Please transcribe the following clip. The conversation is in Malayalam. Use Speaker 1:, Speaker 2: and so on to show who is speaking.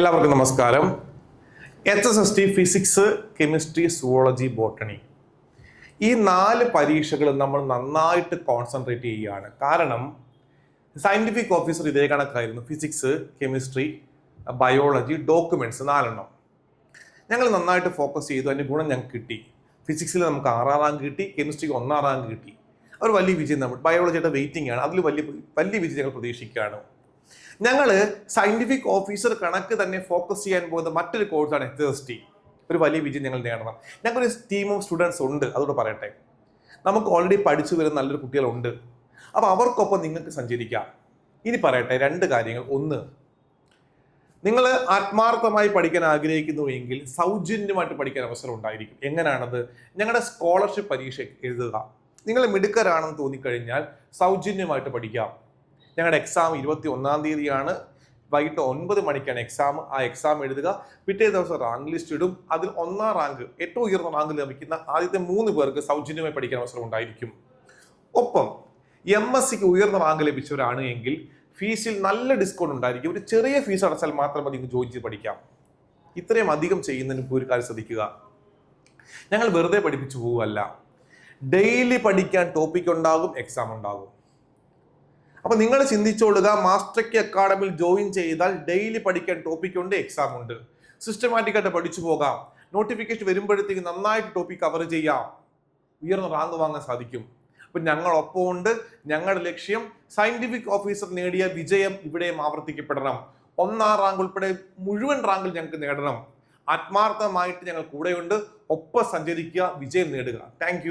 Speaker 1: എല്ലാവർക്കും നമസ്കാരം. HSST physics, chemistry, zoology, botany ഈ 4 പരീക്ഷകളും നമ്മൾ നന്നായിട്ട് കോൺസെൻട്രേറ്റ് ചെയ്യുകയാണ്. കാരണം സയന്റിഫിക് ഓഫീസർ ഇതേ കണക്കായിരുന്നു. ഫിസിക്സ്, കെമിസ്ട്രി, ബയോളജി, ഡോക്യുമെന്റ്സ് 4 ഞങ്ങൾ നന്നായിട്ട് ഫോക്കസ് ചെയ്തു. അതിൻ്റെ ഗുണം ഞങ്ങൾക്ക് കിട്ടി. ഫിസിക്സിൽ നമുക്ക് 6ാം റാങ്ക് കിട്ടി, കെമിസ്ട്രിക്ക് 1ാം റാങ്ക് കിട്ടി. ഒരു വലിയ വിജയം. നമ്മൾ ബയോളജിയുടെ വെയിറ്റിംഗ് ആണ്, അതിൽ വലിയ വിജയം ഞങ്ങൾ പ്രതീക്ഷിക്കുകയാണ്. ഞങ്ങൾ സയന്റിഫിക് ഓഫീസർ കണക്ക് തന്നെ ഫോക്കസ് ചെയ്യാൻ പോകുന്ന മറ്റൊരു കോഴ്സാണ് HSST. ഒരു വലിയ വിജയം ഞങ്ങൾ നേടണം. ഞങ്ങൾക്കൊരു ടീം ഓഫ് സ്റ്റുഡൻസ് ഉണ്ട്, അതോട് പറയട്ടെ. നമുക്ക് ഓൾറെഡി പഠിച്ചു വരുന്ന നല്ലൊരു കുട്ടികളുണ്ട്. അപ്പോൾ അവർക്കൊപ്പം നിങ്ങൾക്ക് സഞ്ചരിക്കാം. ഇനി പറയട്ടെ 2 കാര്യങ്ങൾ. ഒന്ന്, നിങ്ങൾ ആത്മാർത്ഥമായി പഠിക്കാൻ ആഗ്രഹിക്കുന്നു എങ്കിൽ സൗജന്യമായിട്ട് പഠിക്കാൻ അവസരം ഉണ്ടായിരിക്കും. എങ്ങനെയാണത്? ഞങ്ങളുടെ സ്കോളർഷിപ്പ് പരീക്ഷ എഴുതുക. നിങ്ങൾ മിടുക്കരാണെന്ന് തോന്നിക്കഴിഞ്ഞാൽ സൗജന്യമായിട്ട് പഠിക്കാം. ഞങ്ങളുടെ എക്സാം 21-ാം തീയതിയാണ്. വൈകിട്ട് 9 മണിക്കാണ് എക്സാം. ആ എക്സാം എഴുതുക. പിറ്റേ ദിവസം റാങ്ക് ലിസ്റ്റ് ഇടും. അതിൽ 1ാം റാങ്ക്, ഏറ്റവും ഉയർന്ന റാങ്ക് ലഭിക്കുന്ന ആദ്യത്തെ 3 പേർക്ക് സൗജന്യമായി പഠിക്കാൻ അവസരം ഉണ്ടായിരിക്കും. ഒപ്പം MSCക്ക് ഉയർന്ന റാങ്ക് ലഭിച്ചവരാണ് എങ്കിൽ ഫീസിൽ നല്ല ഡിസ്കൗണ്ട് ഉണ്ടായിരിക്കും. ഒരു ചെറിയ ഫീസ് അടച്ചാൽ മാത്രം മതി ജോയിൻ ചെയ്ത് പഠിക്കാം. ഇത്രയും അധികം ചെയ്യുന്നതിന് ഒരു കാര്യം ശ്രദ്ധിക്കുക. ഞങ്ങൾ വെറുതെ പഠിപ്പിച്ചു പോവുകയല്ല. ഡെയിലി പഠിക്കാൻ ടോപ്പിക് ഉണ്ടാകും, എക്സാം ഉണ്ടാകും. അപ്പൊ നിങ്ങൾ ചിന്തിച്ചോളുക, മാസ്റ്റർ കി അക്കാഡമിയിൽ ജോയിൻ ചെയ്താൽ ഡെയിലി പഠിക്കാൻ ടോപ്പിക് ഉണ്ട്, എക്സാം ഉണ്ട്. സിസ്റ്റമാറ്റിക് ആയിട്ട് പഠിച്ചു പോകാം. നോട്ടിഫിക്കേഷൻ വരുമ്പോഴത്തേക്ക് നന്നായിട്ട് ടോപ്പിക് കവർ ചെയ്യാം. ഉയർന്ന റാങ്ക് വാങ്ങാൻ സാധിക്കും. അപ്പൊ ഞങ്ങളൊപ്പം ഉണ്ട്. ഞങ്ങളുടെ ലക്ഷ്യം സയന്റിഫിക് ഓഫീസർ നേടിയ വിജയം ഇവിടെയും ആവർത്തിക്കപ്പെടണം. 1ാം റാങ്ക് ഉൾപ്പെടെ മുഴുവൻ റാങ്കിൽ ഞങ്ങൾക്ക് നേടണം. ആത്മാർത്ഥമായിട്ട് ഞങ്ങൾ കൂടെയുണ്ട്. ഒപ്പം സഞ്ചരിക്കുക, വിജയം നേടുക. താങ്ക്